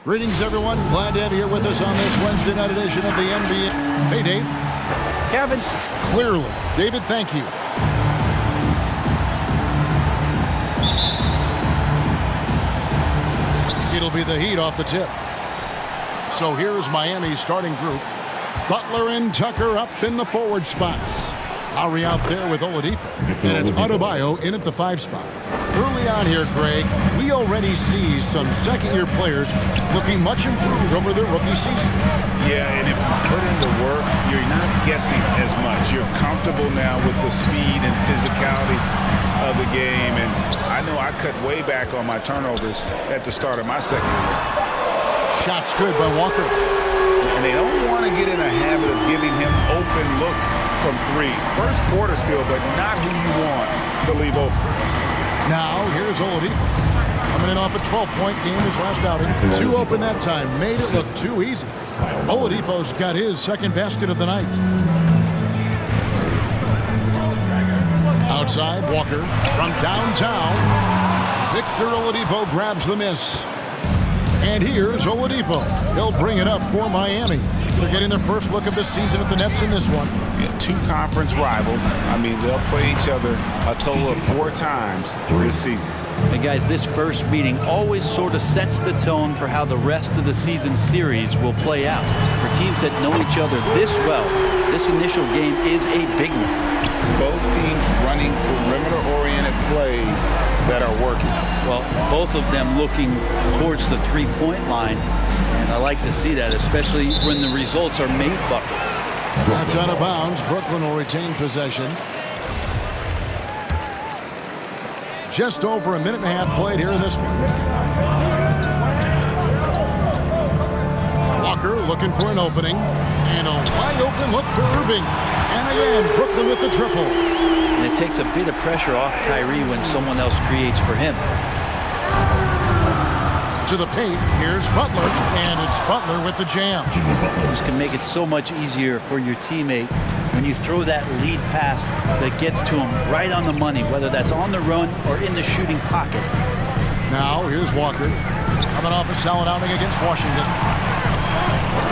Greetings, everyone. Glad to have you here with us on this Wednesday night edition of the NBA. Hey, Dave. Kevin. Clearly. David, thank you. It'll be the Heat off the tip. So here's Miami's starting group. Butler and Tucker up in the forward spots. Lowry out there with Oladipo. And it's Adebayo in at the 5 spot. Early on here, Greg, we already see some second-year players looking much improved over their rookie season. Yeah, and if you put in the work, you're not guessing as much. You're comfortable now with the speed and physicality of the game. And I know I cut way back on my turnovers at the start of my second year. Shots good by Walker. And they don't want to get in a habit of giving him open looks from 3. First quarter's feel, but not who you want to leave open. Now, here's Oladipo. Coming in off a 12-point game his last outing. 2 open that time. Made it look too easy. Oladipo's got his second basket of the night. Outside, Walker from downtown. Victor Oladipo grabs the miss. And here's Oladipo. He'll bring it up for Miami. They're getting their first look of the season at the Nets in this one. Yeah, 2 conference rivals. I mean, they'll play each other a total of 4 times this season. And guys, this first meeting always sort of sets the tone for how the rest of the season series will play out. For teams that know each other this well, this initial game is a big one. Both teams running perimeter-oriented plays that are working. Well, both of them looking towards the three-point line. And I like to see that, especially when the results are made buckets. That's out of bounds. Brooklyn will retain possession. Just over a minute and a half played here in this one. Walker looking for an opening. And a wide open look for Irving. And again, Brooklyn with the triple. And it takes a bit of pressure off Kyrie when someone else creates for him. To the paint, here's Butler, and it's Butler with the jam. This can make it so much easier for your teammate when you throw that lead pass that gets to him right on the money, whether that's on the run or in the shooting pocket. Now, here's Walker, coming off a solid outing against Washington.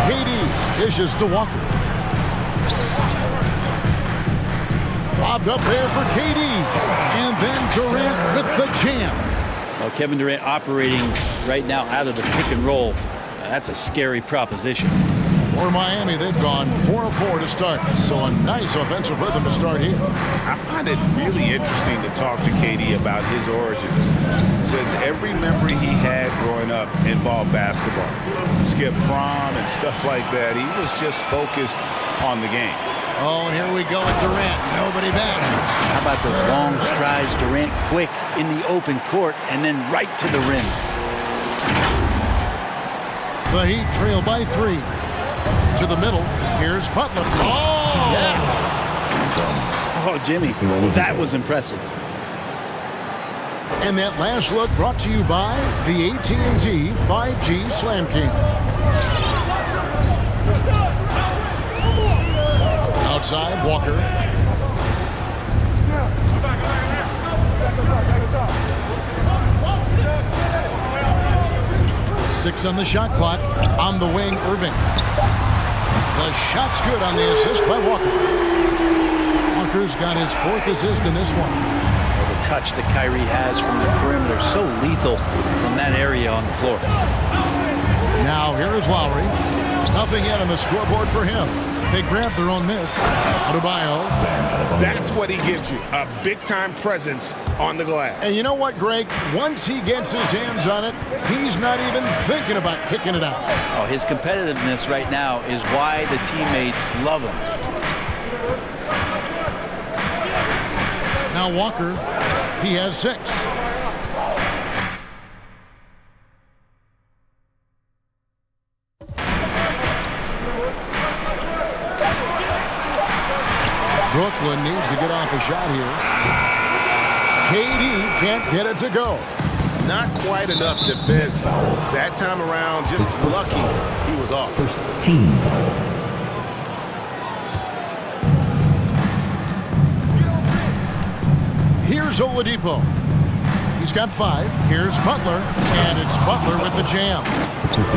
KD dishes to Walker. Lobbed up there for KD, and then Durant with the jam. Well, Kevin Durant operating right now out of the pick and roll. That's a scary proposition. For Miami, they've gone 4 of 4 to start, so a nice offensive rhythm to start here. I find it really interesting to talk to KD about his origins. He says every memory he had growing up involved basketball. Skipped prom and stuff like that. He was just focused on the game. Oh, and here we go with Durant. Nobody back. How about those long strides, Durant quick in the open court and then right to the rim. The Heat trail by 3. To the middle, here's Butler. Oh! Yeah. Oh, Jimmy, that was impressive. And that last look brought to you by the AT&T 5G Slam King. Outside, Walker. Six on the shot clock. On the wing, Irving. The shot's good on the assist by Walker. Walker's got his 4th assist in this one. Well, the touch that Kyrie has from the perimeter, so lethal from that area on the floor. Now here is Lowry. Nothing yet on the scoreboard for him. They grabbed their own miss. Adebayo. That's what he gives you, a big-time presence on the glass. And you know what, Greg? Once he gets his hands on it, he's not even thinking about kicking it out. Oh, his competitiveness right now is why the teammates love him. Now Walker, he has 6. Brooklyn needs to get off a shot here. KD can't get it to go. Not quite enough defense. That time around, just lucky he was off. First team. Here's Oladipo. He's got 5. Here's Butler, and it's Butler with the jam.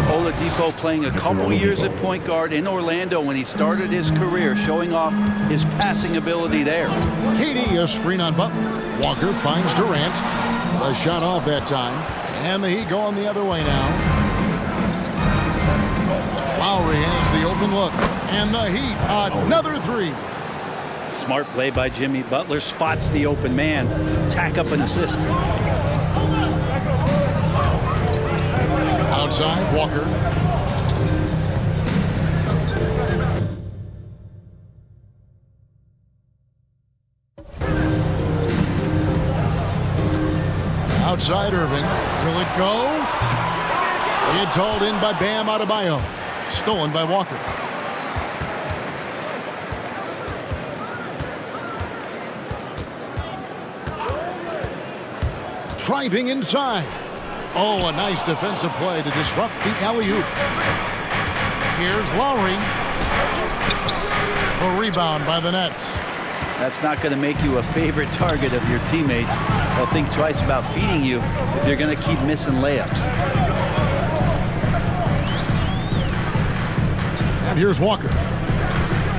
Oladipo playing a couple years at point guard in Orlando when he started his career, showing off his passing ability there. KD, a screen on Butler. Walker finds Durant. A shot off that time. And the Heat going the other way now. Lowry has the open look. And the Heat, another 3. Smart play by Jimmy. Butler spots the open man. Tack up an assist. Outside, Walker. Outside, Irving. Will it go? It's hauled in by Bam Adebayo. Stolen by Walker. Driving inside. Oh, a nice defensive play to disrupt the alley-oop. Here's Lowry. A rebound by the Nets. That's not going to make you a favorite target of your teammates. They'll think twice about feeding you if you're going to keep missing layups. And here's Walker.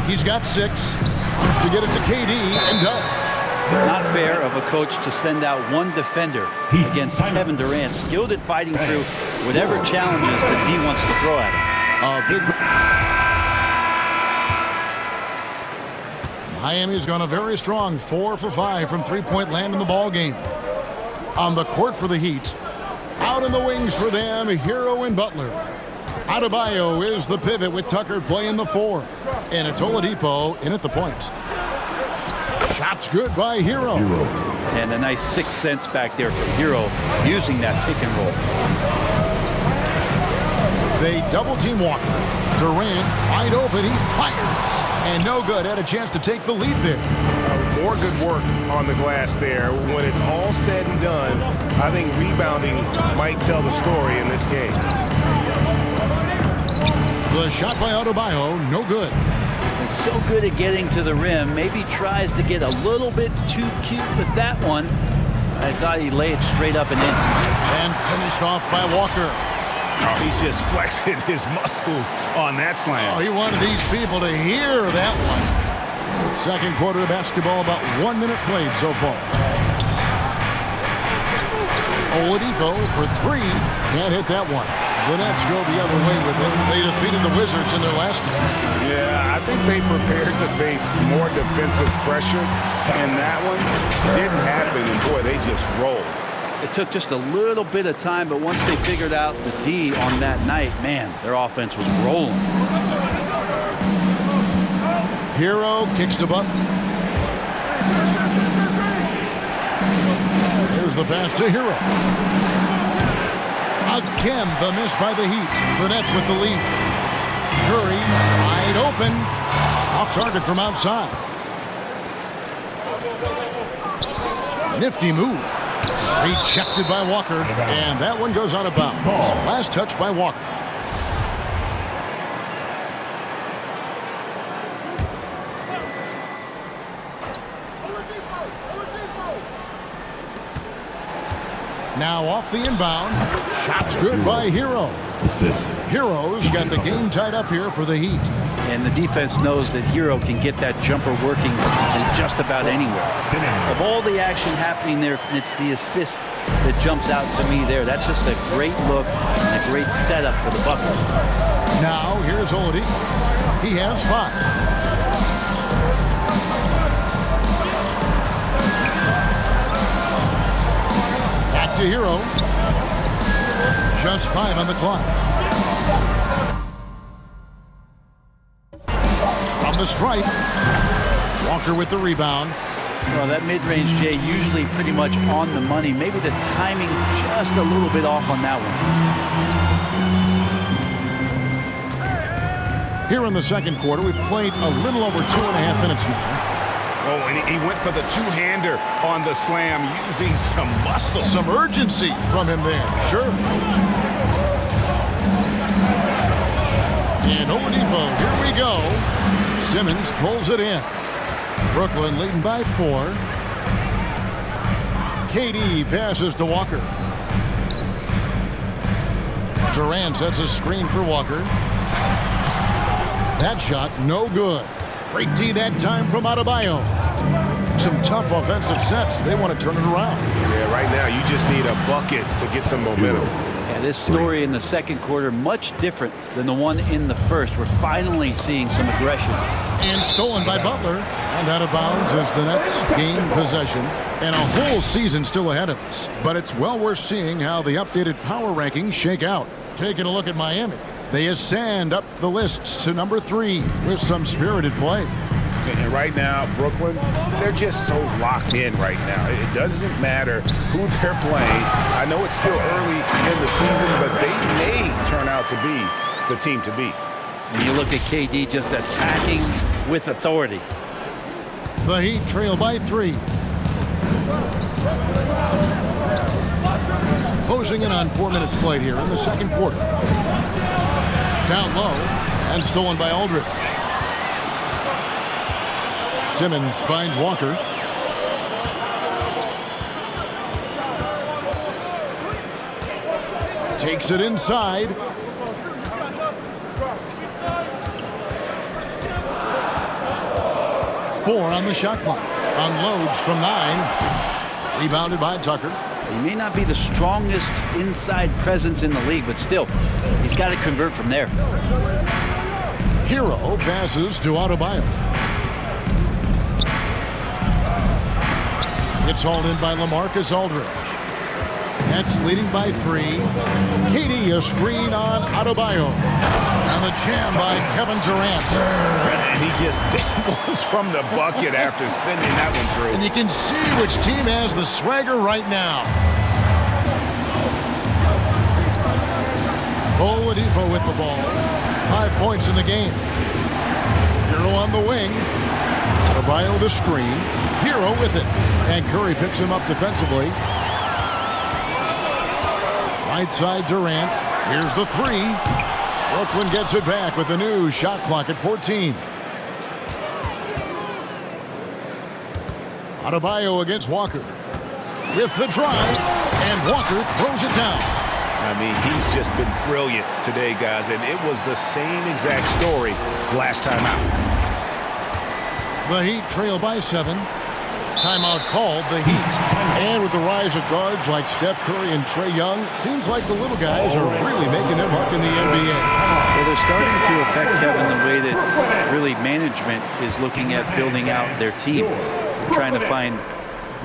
He's got 6. Wants to get it to KD and does. Not fair of a coach to send out one defender against Kevin Durant, skilled at fighting through whatever challenges the D wants to throw at him. Miami's gone a very strong 4 for 5 from three-point land in the ball game. On the court for the Heat. Out in the wings for them, Hero and Butler. Adebayo is the pivot with Tucker playing the 4. And it's Oladipo in at the point. Shots good by Hero. And a nice 6 cents back there for Hero using that pick and roll. They double team Walker. Durant wide open. He fires. And no good. Had a chance to take the lead there. More good work on the glass there. When it's all said and done, I think rebounding might tell the story in this game. The shot by Adebayo, no good. And so good at getting to the rim. Maybe tries to get a little bit too cute with that one. I thought he laid it straight up and in. And finished off by Walker. Oh, he's just flexing his muscles on that slam. Oh, he wanted these people to hear that one. Second quarter of basketball, about 1 minute played so far. Oladipo for 3. Can't hit that one. The Nets go the other way with it. They defeated the Wizards in their last game. Yeah, I think they prepared to face more defensive pressure, and that one didn't happen, and boy, they just rolled. It took just a little bit of time, but once they figured out the D on that night, man, their offense was rolling. Hero kicks to Butler. Here's the pass to Hero. Again, the miss by the Heat. The Nets with the lead. Curry wide open. Off target from outside. Nifty move. Rejected by Walker. And that one goes out of bounds. Last touch by Walker. Now off the inbound. Shots good by Hero. Hero's got the game tied up here for the Heat. And the defense knows that Hero can get that jumper working in just about anywhere. Of all the action happening there, it's the assist that jumps out to me there. That's just a great look and a great setup for the Bucks. Now here's Oladipo. He has 5. To Hero. Just 5 on the clock. From the stripe. Walker with the rebound. Well, that mid-range, Jay, usually pretty much on the money. Maybe the timing just a little bit off on that one. Here in the second quarter, we've played a little over 2.5 minutes now. Oh, and he went for the two-hander on the slam using some muscle. Some urgency from him there, sure. And Oladipo, here we go. Simmons pulls it in. Brooklyn leading by 4. KD passes to Walker. Durant sets a screen for Walker. That shot, no good. Great D that time from Adebayo. Some tough offensive sets. They want to turn it around. Yeah, right now you just need a bucket to get some momentum. Yeah, this story in the second quarter, much different than the one in the first. We're finally seeing some aggression. And stolen by Butler. And out of bounds as the Nets gain possession. And a whole season still ahead of us. But it's well worth seeing how the updated power rankings shake out. Taking a look at Miami. They ascend up the lists to number 3 with some spirited play. And right now, Brooklyn, they're just so locked in right now. It doesn't matter who they're playing. I know it's still early in the season, but they may turn out to be the team to beat. And you look at KD just attacking with authority. The Heat trail by 3. Closing in on 4 minutes played here in the second quarter. Down low and stolen by Aldridge. Simmons finds Walker. Takes it inside. Four on the shot clock. Unloads from 9. Rebounded by Tucker. He may not be the strongest inside presence in the league, but still, he's got to convert from there. Hero passes to Adebayo. It's hauled in by LaMarcus Aldridge. Nets leading by 3. KD a screen on Adebayo. And the jam by Kevin Durant. And he just dangles from the bucket after sending that one through. And you can see which team has the swagger right now. Oladipo with the ball. 5 points in the game. Hero on the wing. Adebayo the screen. Hero with it. And Curry picks him up defensively. Right side Durant. Here's the 3. Brooklyn gets it back with the new shot clock at 14. Adebayo against Walker. With the drive. And Walker throws it down. I mean, he's just been brilliant today, guys. And it was the same exact story last time out. The Heat trail by 7. Timeout called, the Heat. And with the rise of guards like Steph Curry and Trae Young, seems like the little guys are really making their mark in the NBA. Well, they're starting to affect, Kevin, the way that really management is looking at building out their team. They're trying to find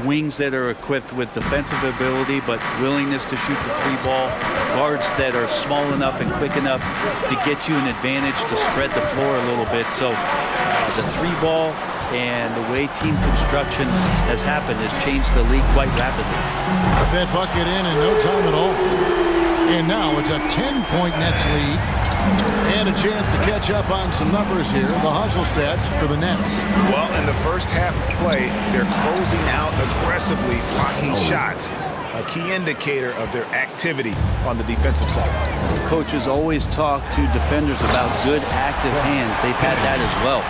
wings that are equipped with defensive ability but willingness to shoot the 3-ball, guards that are small enough and quick enough to get you an advantage to spread the floor a little bit. So the 3-ball and the way team construction has happened has changed the league quite rapidly. Put that bucket in no time at all. And now it's a 10-point Nets lead. And a chance to catch up on some numbers here. The hustle stats for the Nets. Well, in the first half of play, they're closing out aggressively, blocking shots. A key indicator of their activity on the defensive side. Coaches always talk to defenders about good active hands. They've had that as well.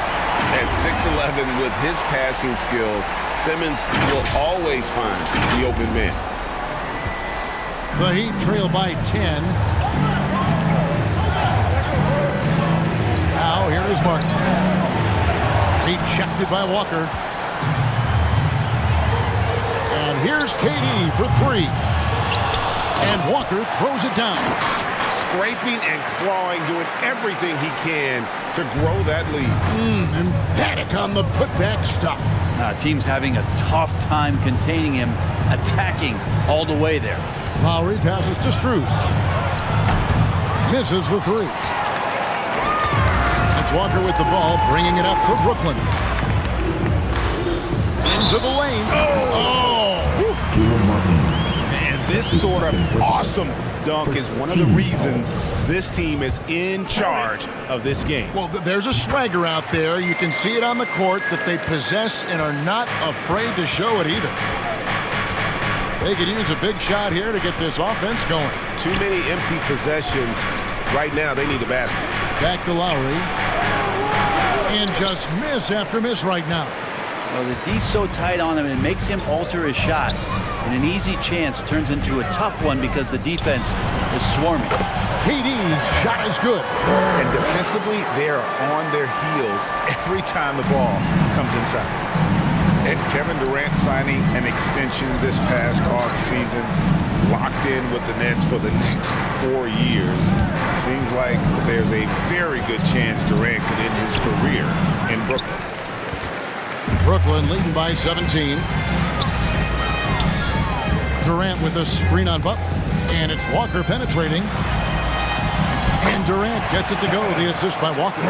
At 6'11", with his passing skills, Simmons will always find the open man. The Heat trail by 10. Now here is Martin. Rejected by Walker. And here's KD for 3. And Walker throws it down. Scraping and clawing, doing everything he can to grow that lead. Emphatic on the putback stuff. Team's having a tough time containing him, attacking all the way there. Lowry passes to Strus. Misses the 3. It's Walker with the ball, bringing it up for Brooklyn. Into the lane. And this sort of awesome dunk is one of the reasons this team is in charge of this game. Well, there's a swagger out there. You can see it on the court that they possess and are not afraid to show it either. They could use a big shot here to get this offense going. Too many empty possessions. Right now, they need a basket. Back to Lowry. And just miss after miss right now. Well, the D's so tight on him, it makes him alter his shot. And an easy chance turns into a tough one because the defense is swarming. KD's shot is good. And defensively, they are on their heels every time the ball comes inside. And Kevin Durant signing an extension this past offseason, locked in with the Nets for the next 4 years. Seems like there's a very good chance Durant could end his career in Brooklyn. Brooklyn leading by 17. Durant with a screen on Butler. And it's Walker penetrating. And Durant gets it to go. The assist by Walker.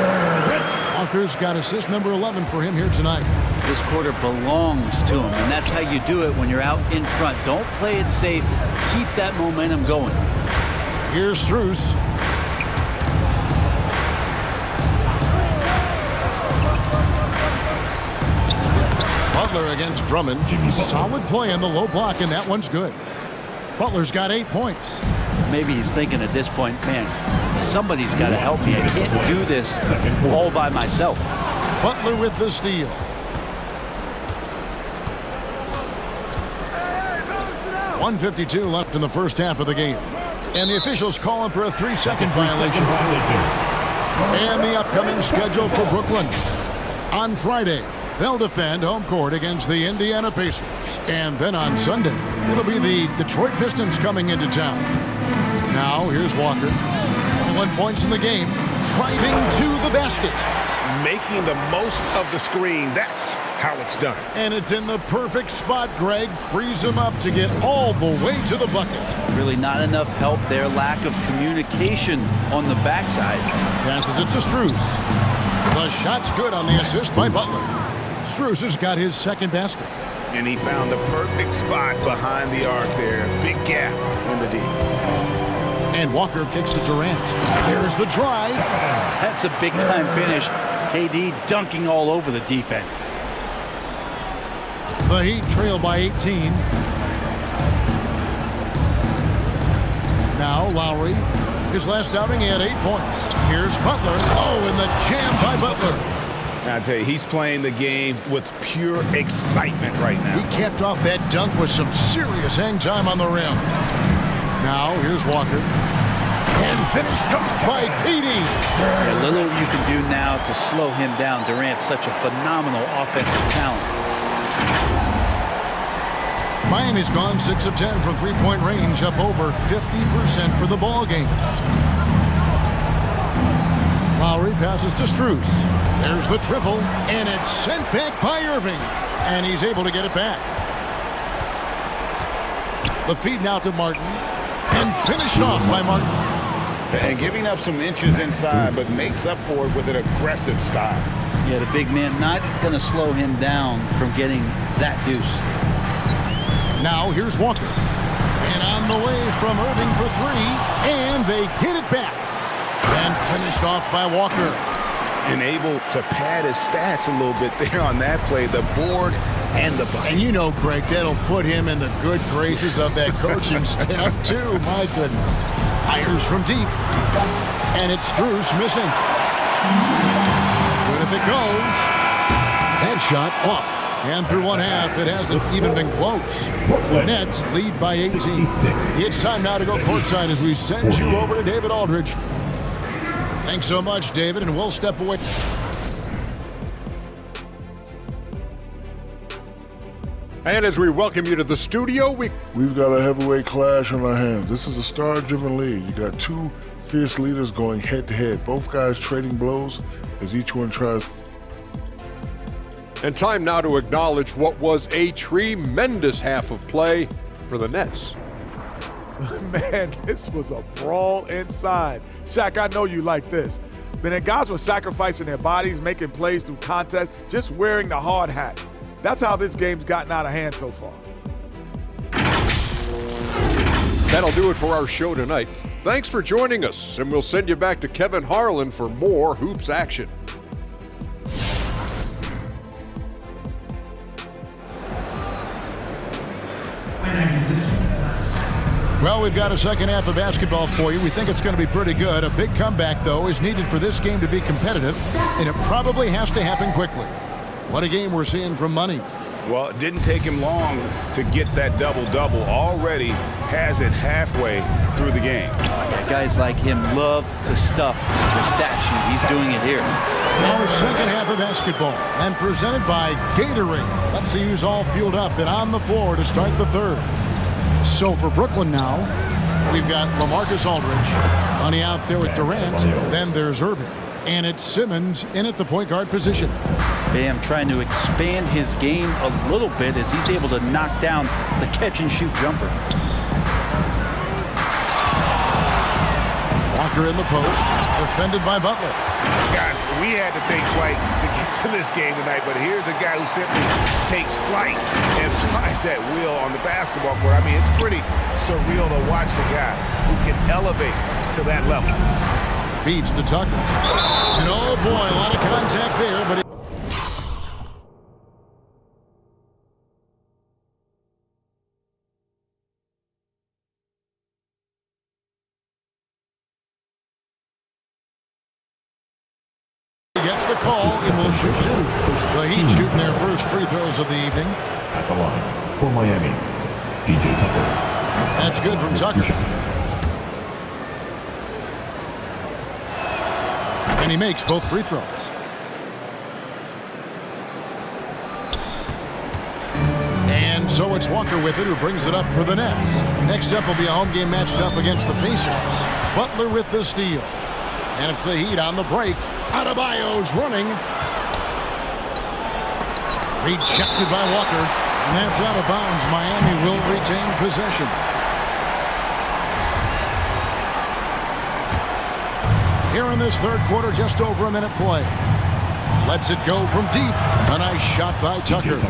Walker's got assist number 11 for him here tonight. This quarter belongs to him, and that's how you do it when you're out in front. Don't play it safe. Keep that momentum going. Here's Strus. Butler against Drummond. Solid play in the low block, and that one's good. Butler's got 8 points. Maybe he's thinking at this point, man, somebody's got to help me. I can't do this all by myself. Butler with the steal. .152 left in the first half of the game. And the officials calling for a 3-second violation. And the upcoming schedule for Brooklyn. On Friday, they'll defend home court against the Indiana Pacers. And then on Sunday, it'll be the Detroit Pistons coming into town. Now, here's Walker. 21 points in the game, driving to the basket. Making the most of the screen. That's how it's done. And it's in the perfect spot. Greg frees him up to get all the way to the bucket. Really not enough help there. Lack of communication on the backside. Passes it to Strus. The shot's good on the assist by Butler. Strus has got his second basket. And he found the perfect spot behind the arc there. Big gap in the D. And Walker kicks to Durant. There's the drive. That's a big-time finish. KD dunking all over the defense. The Heat trail by 18. Now Lowry. His last outing, he had 8 points. Here's Butler. Oh, and the jam by Butler. I tell you, he's playing the game with pure excitement right now. He capped off that dunk with some serious hang time on the rim. Now, here's Walker. And finished off by KD. A little you can do now to slow him down. Durant's such a phenomenal offensive talent. Miami's gone 6 of 10 from three-point range, up over 50% for the ball game. Lowry passes to Strus. There's the triple, and it's sent back by Irving. And he's able to get it back. The feed now to Martin. And finished off by Martin. And giving up some inches inside, but makes up for it with an aggressive style. Yeah, the big man not going to slow him down from getting that deuce. Now here's Walker. And on the way from Irving for 3. And they get it back. And finished off by Walker. And able to pad his stats a little bit there on that play. The board and the bucket. And you know, Greg, that'll put him in the good graces of that coaching staff, too. My goodness. Fires from deep. And it's Strus missing. But if it goes, that shot off. And through one half, it hasn't even been close. Nets lead by 18. It's time now to go courtside as we send you over to David Aldridge. Thanks so much, David, and we'll step away. And as we welcome you to the studio, we've got a heavyweight clash on our hands. This is a star-driven league. You got two fierce leaders going head-to-head. Both guys trading blows as each one tries. And time now to acknowledge what was a tremendous half of play for the Nets. Man, this was a brawl inside. Shaq, I know you like this. Man, guys were sacrificing their bodies, making plays through contests, just wearing the hard hat. That's how this game's gotten out of hand so far. That'll do it for our show tonight. Thanks for joining us, and we'll send you back to Kevin Harlan for more hoops action. Well, we've got a second half of basketball for you. We think it's going to be pretty good. A big comeback, though, is needed for this game to be competitive, and it probably has to happen quickly. What a game we're seeing from Money. Well, it didn't take him long to get that double-double. Already has it halfway through the game. Guys like him love to stuff the stat sheet. He's doing it here. Our second half of basketball, and presented by Gatorade. Let's see who's all fueled up and on the floor to start the third. So for Brooklyn now, we've got LaMarcus Aldridge, Money out there with Durant. Then there's Irving. And it's Simmons in at the point guard position. Bam trying to expand his game a little bit as he's able to knock down the catch-and-shoot jumper. Walker in the post, defended by Butler. Guys, we had to take flight to get to this game tonight, but here's a guy who simply takes flight and flies at will on the basketball court. I mean, it's pretty surreal to watch a guy who can elevate to that level. Feeds to Tucker. And oh boy, a lot of contact there, but gets the call and will shoot two. The Heat shooting their first free throws of the evening. At the line for Miami, P.J. Tucker. That's good from Tucker. And he makes both free throws. And so it's Walker with it, who brings it up for the Nets. Next up will be a home game matched up against the Pacers. Butler with the steal. And it's the Heat on the break. Adebayo's running. Rejected by Walker. And that's out of bounds. Miami will retain possession. Here in this third quarter, just over a minute play. Lets it go from deep. A nice shot by Tucker.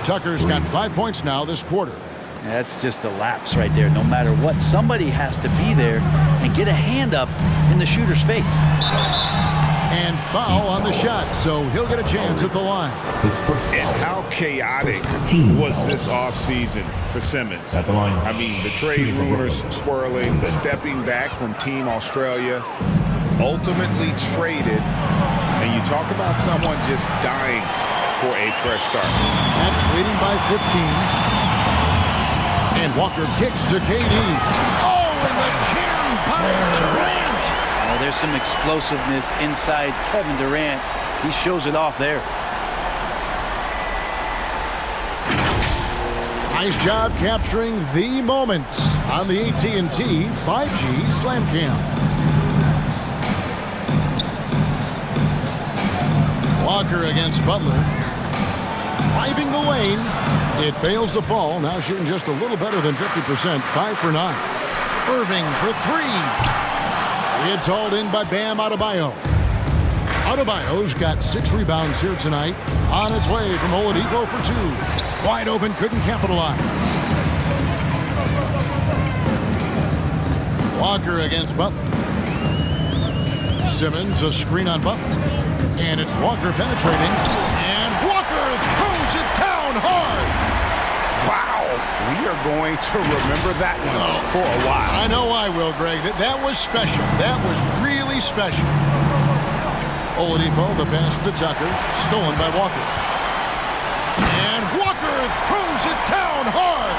Tucker's got 5 points now this quarter. That's just a lapse right there. No matter what, somebody has to be there and get a hand up in the shooter's face. And foul on the shot, so he'll get a chance at the line. And how chaotic was this offseason for Simmons? At the line. I mean, the trade rumors swirling, stepping back from Team Australia, ultimately traded, and you talk about someone just dying for a fresh start. That's leading by 15. And Walker kicks to KD. Oh, and the jam by Durant. Oh, there's some explosiveness inside Kevin Durant. He shows it off there. Nice job capturing the moment on the AT&T 5G Slam Cam. Walker against Butler. Driving the lane. It fails to fall. Now shooting just a little better than 50%. 5 for 9. Irving for 3. It's hauled in by Bam Adebayo. Adebayo's got 6 rebounds here tonight. On its way from Oladipo for 2. Wide open, couldn't capitalize. Walker against Butler. Simmons, a screen on Butler. And it's Walker penetrating. And Walker throws it down hard. Wow, we are going to remember that one for a while. I know I will, Greg. That was special. That was really special. Oladipo, the pass to Tucker, stolen by Walker. And Walker throws it down hard.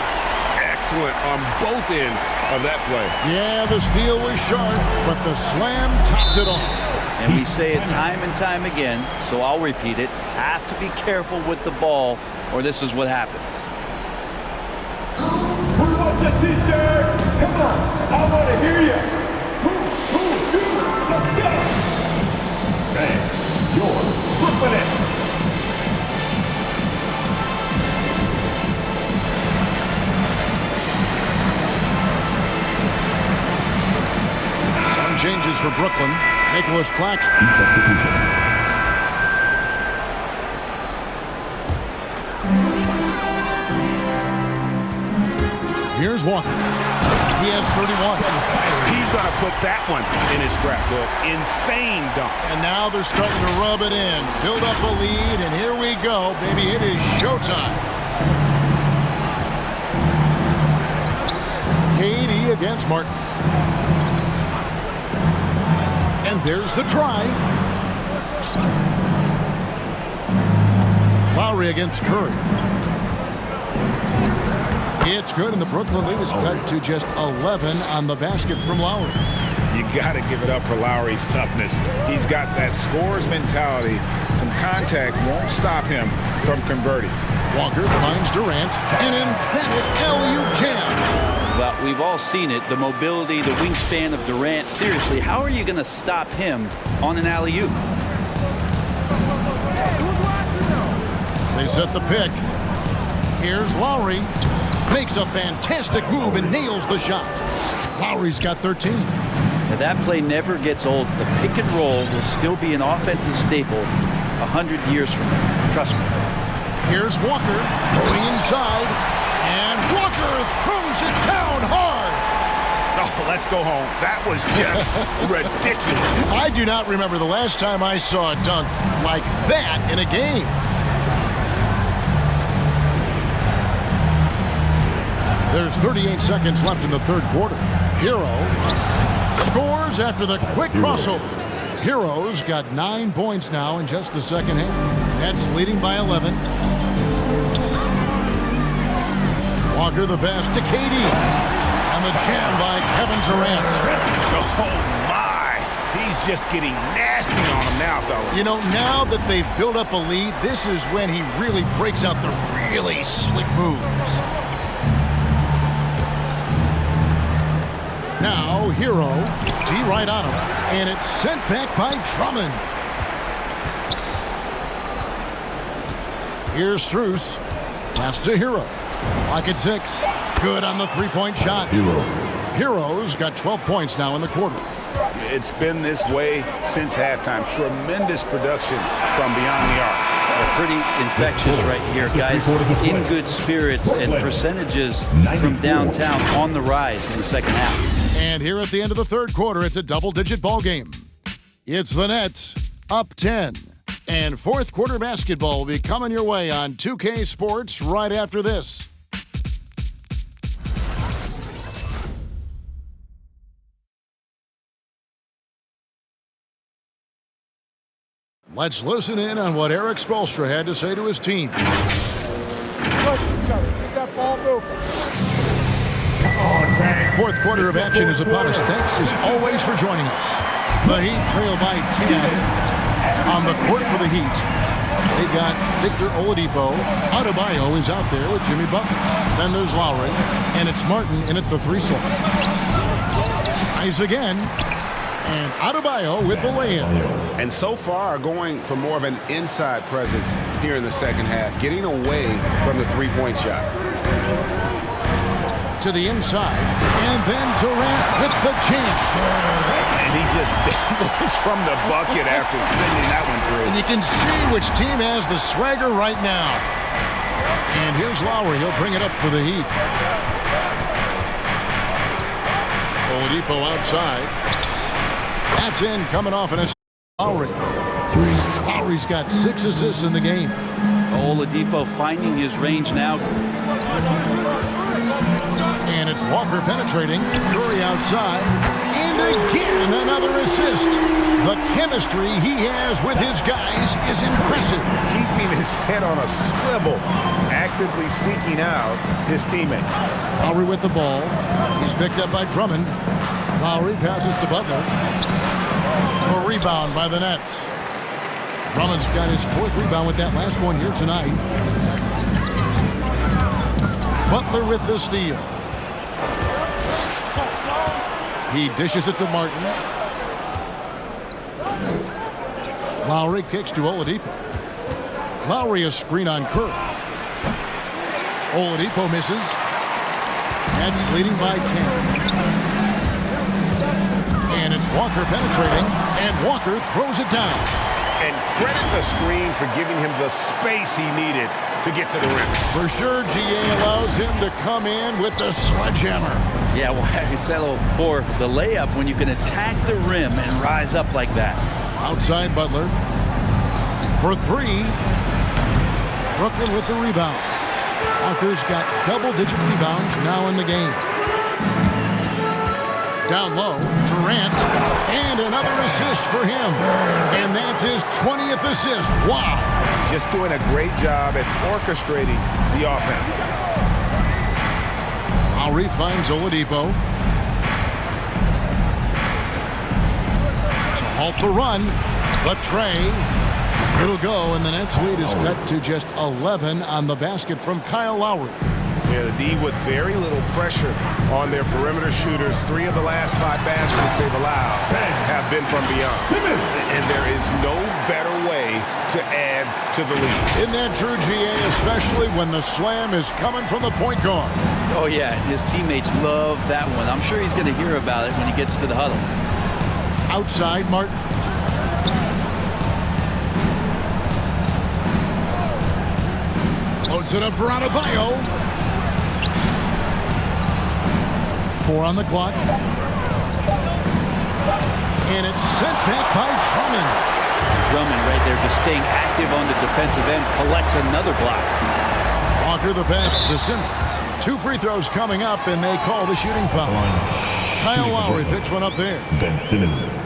Excellent on both ends of that play. Yeah, the steal was sharp, but the slam topped it off. And we say it time and time again, so I'll repeat it. Have to be careful with the ball, or this is what happens. Who wants a t-shirt? Come on, I want to hear you. Who, let's go. Bang, your Brooklyn. Some changes for Brooklyn. Nicholas Claxton. Here's Walker. He has 31. He's going to put that one in his scrapbook. Insane dunk. And now they're starting to rub it in. Build up a lead, and here we go, baby. It is showtime. KD against Martin. And there's the drive. Lowry against Curry. It's good, and the Brooklyn lead is cut to just 11 on the basket from Lowry. You got to give it up for Lowry's toughness. He's got that scorer's mentality. Some contact won't stop him from converting. Walker finds Durant. An emphatic alley-oop jam. Well, we've all seen it, the mobility, the wingspan of Durant. Seriously, how are you going to stop him on an alley-oop? They set the pick. Here's Lowry. Makes a fantastic move and nails the shot. Lowry's got 13. Now, that play never gets old. The pick and roll will still be an offensive staple 100 years from now. Trust me. Here's Walker going inside, and Walker throws it down hard. Oh, let's go home. That was just ridiculous. I do not remember the last time I saw a dunk like that in a game. There's 38 seconds left in the third quarter. Hero scores after the quick crossover. Hero's got 9 points now in just the second half. Nets leading by 11. Walker the pass to KD. And the jam by Kevin Durant. Oh, my. He's just getting nasty on him now, fellas. You know, now that they've built up a lead, this is when he really breaks out the really slick moves. Now, Hero, D right on him, and it's sent back by Drummond. Here's Strus. Pass to Hero. Lock at 6. Good on the three-point shot. Hero's got 12 points now in the quarter. It's been this way since halftime. Tremendous production from beyond the arc. They're pretty infectious right here, guys. In good spirits and percentages from downtown on the rise in the second half. And here at the end of the third quarter, it's a double-digit ball game. It's the Nets up 10. And fourth quarter basketball will be coming your way on 2K Sports right after this. Let's listen in on what Eric Spoelstra had to say to his team. Trust each other. Take that ball moving. Fourth quarter of action is upon us. Thanks as always for joining us. The Heat trail by 10 on the court for the Heat. They've got Victor Oladipo. Adebayo is out there with Jimmy Butler. Then there's Lowry, and it's Martin in at the 3 slot. Tries again, and Adebayo with the lay-in. And so far, going for more of an inside presence here in the second half, getting away from the three-point shot. To the inside, and then Durant with the jam. And he just dangles from the bucket after sending that one through. And you can see which team has the swagger right now. And here's Lowry. He'll bring it up for the Heat. Oladipo outside. That's in, coming off an assist. Lowry. Lowry's got 6 assists in the game. Oladipo finding his range now. And it's Walker penetrating. Curry outside. And again, another assist. The chemistry he has with his guys is impressive. Keeping his head on a swivel, actively seeking out his teammate. Lowry with the ball. He's picked up by Drummond. Lowry passes to Butler. A rebound by the Nets. Drummond's got his 4th rebound with that last one here tonight. Butler with the steal. He dishes it to Martin. Lowry kicks to Oladipo. Lowry a screen on Curry. Oladipo misses. Nets leading by 10. And it's Walker penetrating, and Walker throws it down. And credit the screen for giving him the space he needed to get to the rim. For sure, GA allows him to come in with the sledgehammer. Yeah, well, I settled for the layup when you can attack the rim and rise up like that. Outside Butler for 3. Brooklyn with the rebound. Walker's got double-digit rebounds now in the game. Down low, Durant, and another assist for him. And that's his 20th assist. Wow. Just doing a great job at orchestrating the offense. Lowry finds Oladipo. To halt the run. The tray. It'll go, and the Nets lead is cut to just 11 on the basket from Kyle Lowry. Yeah, the D with very little pressure on their perimeter shooters. 3 of the last 5 baskets they've allowed have been from beyond. And there is no better way to add to the lead. In that true GA, especially when the slam is coming from the point guard. Oh, yeah, his teammates love that one. I'm sure he's going to hear about it when he gets to the huddle. Outside, Martin. Loads it up for Adebayo. 4 on the clock. And it's sent back by Drummond. Drummond right there just staying active on the defensive end, collects another block. Walker the pass to Simmons. 2 free throws coming up, and they call the shooting foul. Kyle Lowry picks one up there.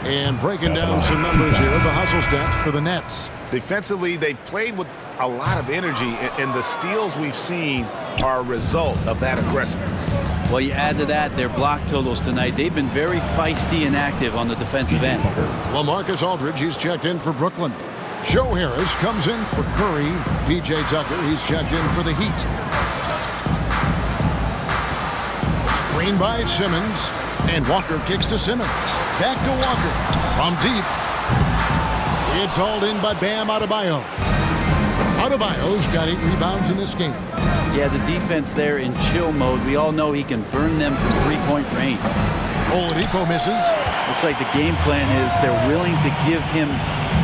And breaking down some numbers here, the hustle stats for the Nets. Defensively, they played with a lot of energy, and the steals we've seen are a result of that aggressiveness. Well, you add to that their block totals tonight. They've been very feisty and active on the defensive end. LaMarcus Aldridge, he's checked in for Brooklyn. Joe Harris comes in for Curry. Pt.2, he's checked in for the Heat. Screen by Simmons. And Walker kicks to Simmons. Back to Walker. From deep. It's hauled in by Bam Adebayo. Adebayo's got 8 rebounds in this game. Yeah, the defense there in chill mode. We all know he can burn them from 3-point range. Oladipo misses. Looks like the game plan is they're willing to give him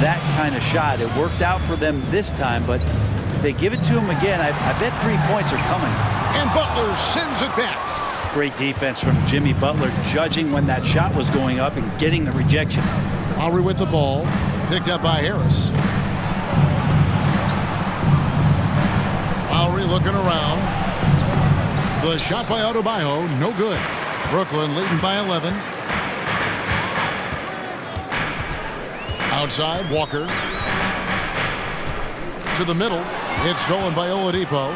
that kind of shot. It worked out for them this time, but if they give it to him again, I bet 3 points are coming. And Butler sends it back. Great defense from Jimmy Butler, judging when that shot was going up and getting the rejection. Lowry with the ball. Picked up by Harris. Lowry looking around. The shot by Adebayo, no good. Brooklyn leading by 11. Outside, Walker. To the middle. It's stolen by Oladipo.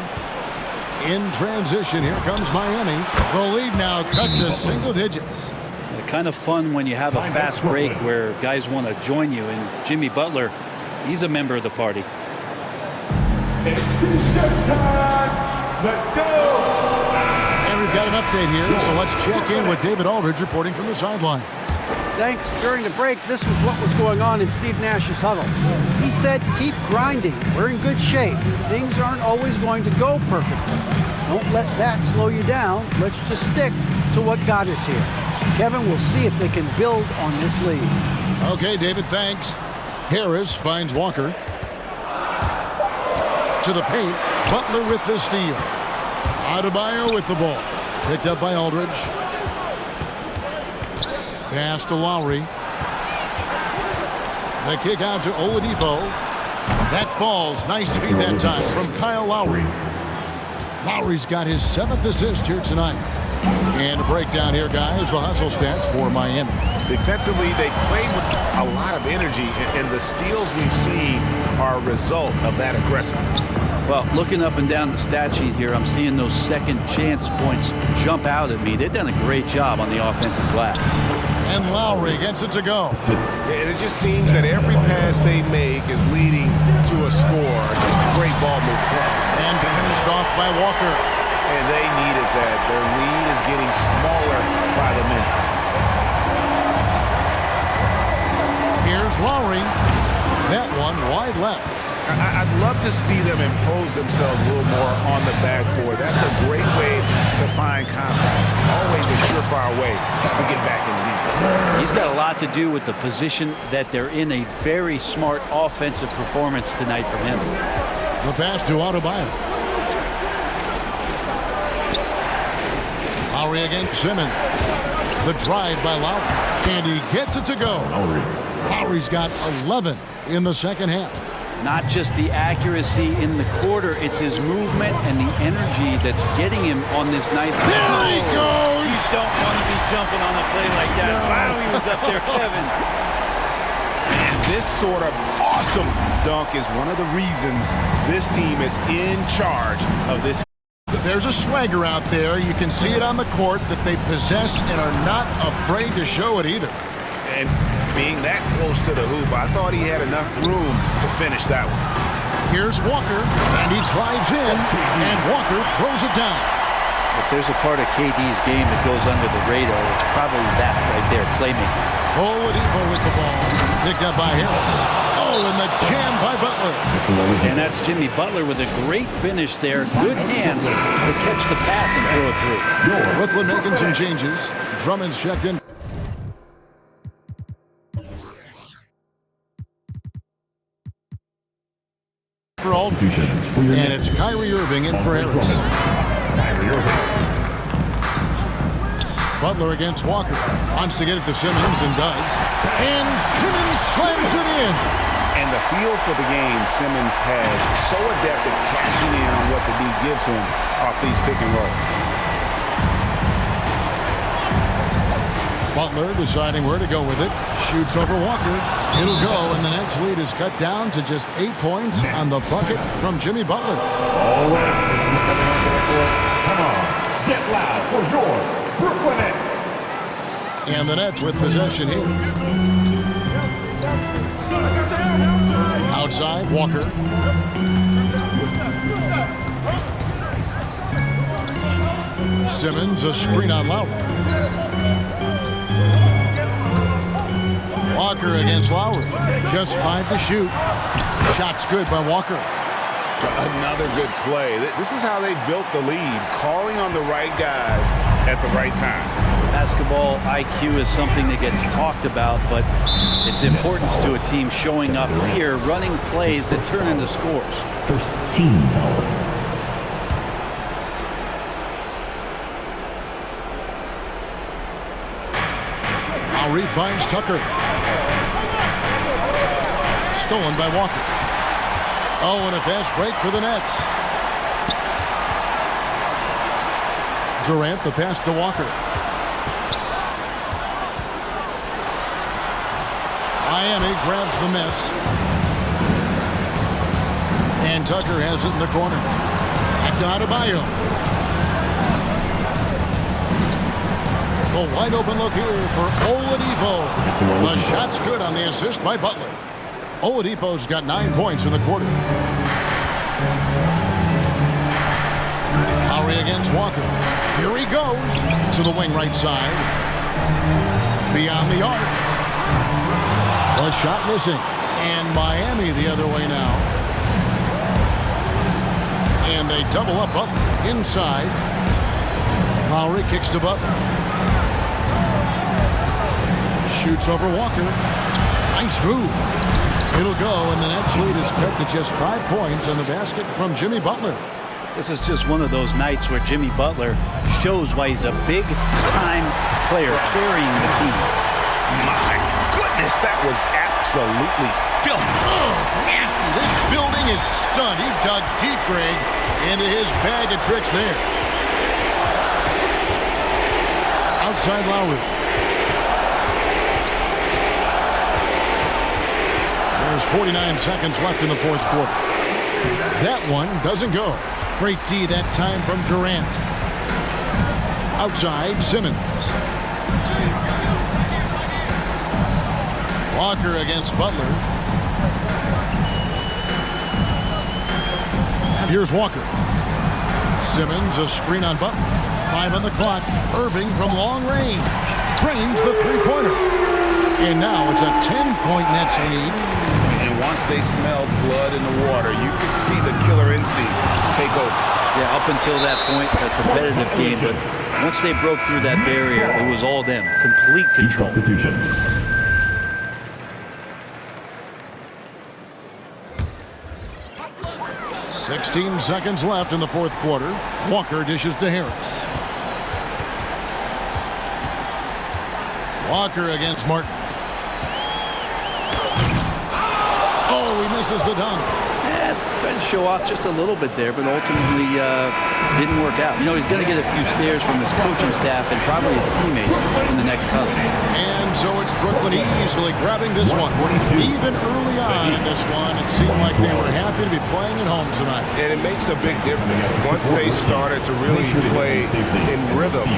In transition, here comes Miami. The lead now cut to single digits. Kind of fun when you have a fast break where guys want to join you, and Jimmy Butler, he's a member of the party. It's t-shirt time. Let's go. And we've got an update here, so let's check in with David Aldridge reporting from the sideline. Thanks. During the break, this was what was going on in Steve Nash's huddle. He said, keep grinding. We're in good shape. Things aren't always going to go perfectly. Don't let that slow you down. Let's just stick to what got us here. Kevin will see if they can build on this lead. Okay, David, thanks. Harris finds Walker. To the paint. Butler with the steal. Adebayo with the ball. Picked up by Aldridge. Pass to Lowry. The kick out to Oladipo. That falls. Nice feed that time from Kyle Lowry. Lowry's got his 7th assist here tonight. And a breakdown here, guys, the hustle stats for Miami. Defensively, they played with a lot of energy, and the steals we've seen are a result of that aggressiveness. Well, looking up and down the stat sheet here, I'm seeing those second chance points jump out at me. They've done a great job on the offensive glass. And Lowry gets it to go. And it just seems that every pass they make is leading to a score. Just a great ball movement. And finished off by Walker. And they needed that. Their lead is getting smaller by the minute. Here's Lowry. That one wide left. I'd love to see them impose themselves a little more on the backboard. That's a great way to find confidence. Always a surefire way to get back in the lead. He's got a lot to do with the position that they're in. A very smart offensive performance tonight from him. The pass to Adebayo. Lowry against Simmons. The drive by Lowry. And he gets it to go. Lowry's got 11 in the second half. Not just the accuracy in the quarter, it's his movement and the energy that's getting him on this night. There he goes! You don't want to be jumping on a play like that. No. Wow, he was up there, Kevin. And this sort of awesome dunk is one of the reasons this team is in charge of this. There's a swagger out there. You can see it on the court that they possess and are not afraid to show it either. And being that close to the hoop, I thought he had enough room to finish that one. Here's Walker, and he drives in, and Walker throws it down. If there's a part of KD's game that goes under the radar, it's probably that right there, playmaking. Oladipo with the ball, picked up by Harris. Oh, and the jam by Butler. And that's Jimmy Butler with a great finish there. Good hands to catch the pass and throw it through. Brooklyn making some changes. Drummond's checked in. For all, and it's Kyrie Irving in for Harris. Butler against Walker. Wants to get it to Simmons and does. And Simmons slams it in. And the feel for the game Simmons has, so adept at cashing in on what the D gives him off these pick and roll. Butler deciding where to go with it. Shoots over Walker. It'll go, and the Nets lead is cut down to just 8 points on the bucket from Jimmy Butler. All right. Come on, get loud for your Brooklyn Nets. And the Nets with possession here. Outside, Walker. Simmons, a screen on Lowry. Walker against Lowry. Just 5 to shoot. Shot's good by Walker. Another good play. This is how they built the lead, calling on the right guys at the right time. Basketball IQ is something that gets talked about, but its importance to a team showing up here, running plays that turn into scores. First team foul. Lowry finds Tucker. Stolen by Walker. Oh, and a fast break for the Nets. Durant, the pass to Walker. Miami grabs the miss. And Tucker has it in the corner. Back to Adebayo. The wide open look here for Oladipo. The shot's good on the assist by Butler. Oladipo's got 9 points in the quarter. Lowry against Walker. Here he goes to the wing right side. Beyond the arc. The shot missing. And Miami the other way now. And they double up Butler inside. Lowry kicks to Butler. Shoots over Walker. Nice move. It'll go, and the Nets lead is cut to just 5 points on the basket from Jimmy Butler. This is just one of those nights where Jimmy Butler shows why he's a big-time player carrying the team. My goodness, that was absolutely filthy. Oh, nasty. This building is stunned. He dug deep, Greg, into his bag of tricks there. Outside Lowry. There's 49 seconds left in the fourth quarter. That one doesn't go. Great D that time from Durant. Outside, Simmons. Walker against Butler. And here's Walker. Simmons, a screen on Butler. 5 on the clock. Irving from long range. Drains the three-pointer. And now it's a 10-point Nets lead. And once they smelled blood in the water, you could see the killer instinct take over. Yeah, up until that point, a competitive game, but once they broke through that barrier, it was all them. Complete control. Substitution. $16 seconds left in the fourth quarter. Walker dishes to Harris. Walker against Martin. Oh, he misses the dunk. Tried to show off just a little bit there, but ultimately didn't work out. You know, he's going to get a few stares from his coaching staff and probably his teammates in the next huddle. And so it's Brooklyn easily grabbing this one. Even early on in this one, it seemed like they were happy to be playing at home tonight. And it makes a big difference. Once they started to really play in rhythm,